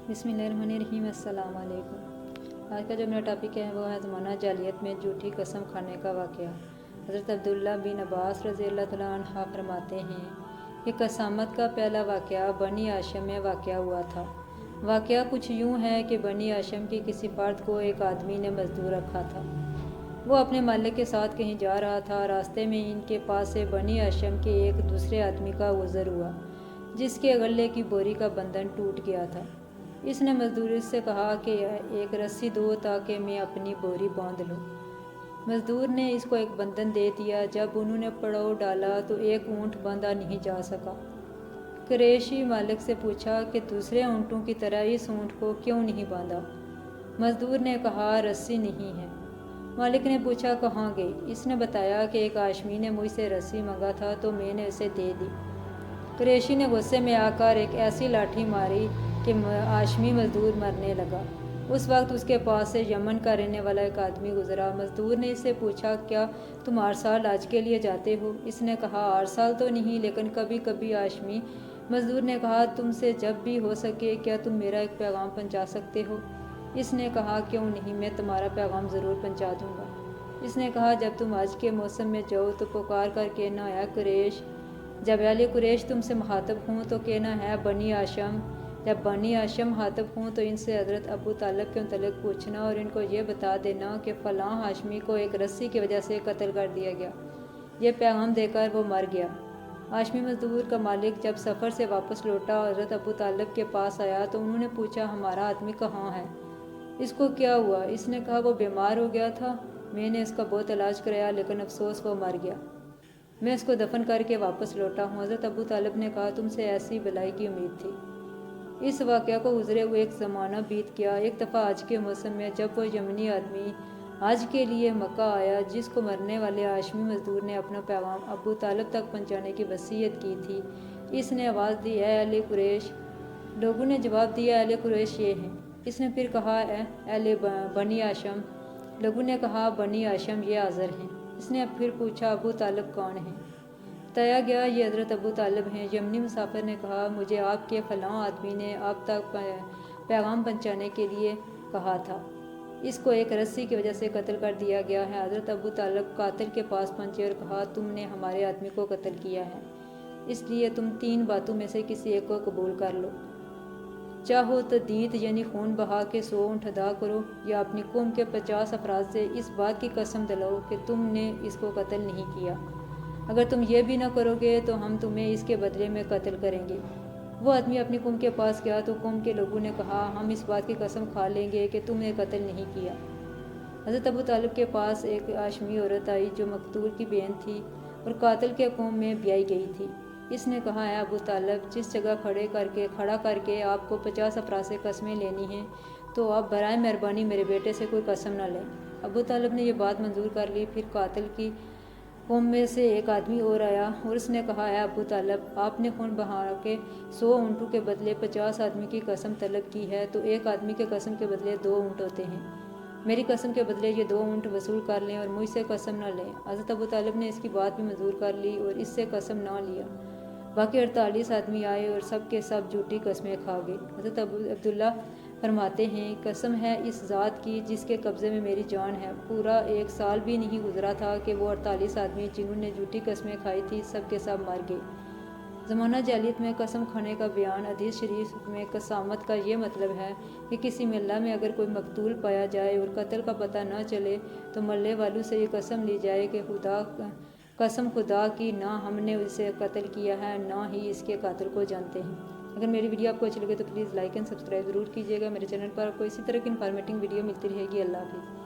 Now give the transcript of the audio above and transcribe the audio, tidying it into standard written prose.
बिस्मिल्लाहिर्रहमानिर्रहीम। अस्सलाम वालेकुम। आज का जो मेरा टॉपिक है वो है ज़माना जालियत में झूठी कसम खाने का वाक़या। हज़रत अब्दुल्ला बिन अब्बास रज़ियल्लाहु तआला अन्हा फरमाते हैं कि कसामत का पहला वाक़या बनी हाशिम में वाक़या हुआ था। वाक़या कुछ यूँ है कि बनी हाशिम के किसी फ़र्द को एक आदमी ने मजदूर रखा था। वो अपने मालिक के साथ कहीं जा रहा था। रास्ते में इनके पास से बनी हाशिम के एक दूसरे आदमी का गुज़र हुआ जिसके गले की बोरी का बंधन टूट गया था। इसने मजदूर से कहा कि एक रस्सी दो ताकि मैं अपनी बोरी बांध लूँ। मजदूर ने इसको एक बंधन दे दिया। जब उन्होंने पड़ाव डाला तो एक ऊँट बांधा नहीं जा सका। कुरैशी मालिक से पूछा कि दूसरे ऊँटों की तरह इस ऊँट को क्यों नहीं बांधा। मजदूर ने कहा रस्सी नहीं है। मालिक ने पूछा कहाँ गई। इसने बताया कि एक हाशमी ने मुझसे रस्सी मांगा था तो मैंने उसे दे दी। कुरैशी ने गुस्से में आकर एक ऐसी लाठी मारी कि हाशमी मजदूर मरने लगा। उस वक्त उसके पास से यमन का रहने वाला एक आदमी गुजरा। मजदूर ने इससे पूछा क्या तुम हर साल हज के लिए जाते हो। इसने कहा हर साल तो नहीं लेकिन कभी कभी। हाशमी मजदूर ने कहा तुमसे जब भी हो सके क्या तुम मेरा एक पैगाम पहुंचा सकते हो। इसने कहा क्यों नहीं, मैं तुम्हारा पैगाम ज़रूर पहुंचा दूंगा। इसने कहा जब तुम हज के मौसम में जाओ तो पुकार कर कहना है कुरैश। जब अहले कुरैश तुमसे मुखातब हों तो कहना है बनी हाशिम। जब बनी हाशिम मुखातब हों तो इनसे हज़रत अबू तालिब के मुतल्लिक़ पूछना और इनको ये बता देना कि फ़लाँ हाशमी को एक रस्सी की वजह से कत्ल कर दिया गया। ये पैगाम देकर वो मर गया। हाशमी मजदूर का मालिक जब सफ़र से वापस लौटा और हज़रत अबू तालिब के पास आया तो उन्होंने पूछा हमारा आदमी कहाँ है, इसको क्या हुआ। इसने कहा वो बीमार हो गया था, मैंने इसका बहुत इलाज कराया लेकिन अफसोस वो मर गया। मैं इसको दफन करके वापस लौटा हूँ। हज़रत अबू तालिब ने कहा तुमसे ऐसी भलाई की उम्मीद थी। इस वाक़या को गुजरे हुए एक ज़माना बीत गया। एक दफ़ा हज के मौसम में जब वो यमनी आदमी हज के लिए मक्का आया जिसको मरने वाले हाशमी मजदूर ने अपना पैगाम अबू तालिब तक पहुँचाने की वसीयत की थी, इसने आवाज़ दी है अहले कुरैश। लोगों ने जवाब दिया अहले कुरैश ये हैं। इसने फिर कहा अहले बनी हाशिम। लोगों ने कहा बनी हाशिम ये हाज़िर हैं। इसने फिर पूछा अबू तालिब कौन है। बताया गया ये हज़रत अबू तालिब हैं। यमनी मुसाफिर ने कहा मुझे आपके फ़लाँ आदमी ने आप तक पैगाम पहुँचाने के लिए कहा था, इसको एक रस्सी की वजह से कत्ल कर दिया गया है। हज़रत अबू तालिब कातिल के पास पहुँचे और कहा तुमने हमारे आदमी को कत्ल किया है, इसलिए तुम 3 बातों में से किसी एक को कबूल कर लो। चाहो तो दीत यानी खून बहा के 100 ऊँट अदा करो या अपनी कौम के 50 अफराद से इस बात की कसम दिलाओ कि तुमने इसको कत्ल नहीं किया। अगर तुम ये भी ना करोगे तो हम तुम्हें इसके बदले में कत्ल करेंगे। वो आदमी अपनी कौम के पास गया तो कौम के लोगों ने कहा हम इस बात की कसम खा लेंगे कि तुमने कत्ल नहीं किया। हज़रत अबू तालिब के पास एक हाशमी औरत आई जो मकतूल की बहन थी और कातिल के कौम में ब्याई गई थी। इसने कहा है अबू तालिब जिस जगह खड़ा करके आपको 50 अफराद से कस्में लेनी हैं तो आप बराए मेहरबानी मेरे बेटे से कोई कसम न लें। अबू तालिब ने यह बात मंजूर कर ली। फिर कातिल की कौम में से एक आदमी और आया और उसने कहा है अबू तालिब आपने खून बहा के 100 ऊँटों के बदले 50 आदमी की कसम तलब की है तो एक आदमी के कसम के बदले 2 ऊँट होते हैं। मेरी कसम के बदले ये 2 ऊँट वसूल कर लें और मुझसे कसम न लें। हज़रत अबू तालिब ने इसकी बात भी मंजूर कर ली और इससे कसम न लिया। बाकी 48 आदमी आए और सब के सब झूठी कस्में खा गए। हज़रत अब्दुल्ला फरमाते हैं कसम है इस ज़ात की जिसके कब्ज़े में मेरी जान है, पूरा 1 साल भी नहीं गुजरा था कि वो 48 आदमी जिन्होंने झूठी कस्में खाई थी सब के सब मर गए। ज़माना जालियत में कसम खाने का बयान हदीस शरीफ में कसामत का ये मतलब है कि किसी महल्ला में अगर कोई मकतूल पाया जाए और कत्ल का पता न चले तो मल्ले वालों से ये कसम ली जाए कि कसम खुदा की ना हमने इसे कत्ल किया है ना ही इसके कातिल को जानते हैं। अगर मेरी वीडियो आपको अच्छी लगे तो प्लीज़ लाइक एंड सब्सक्राइब ज़रूर कीजिएगा। मेरे चैनल पर आपको इसी तरह की इन्फॉर्मेटिव वीडियो मिलती रहेगी। अल्लाह हाफ़िज़।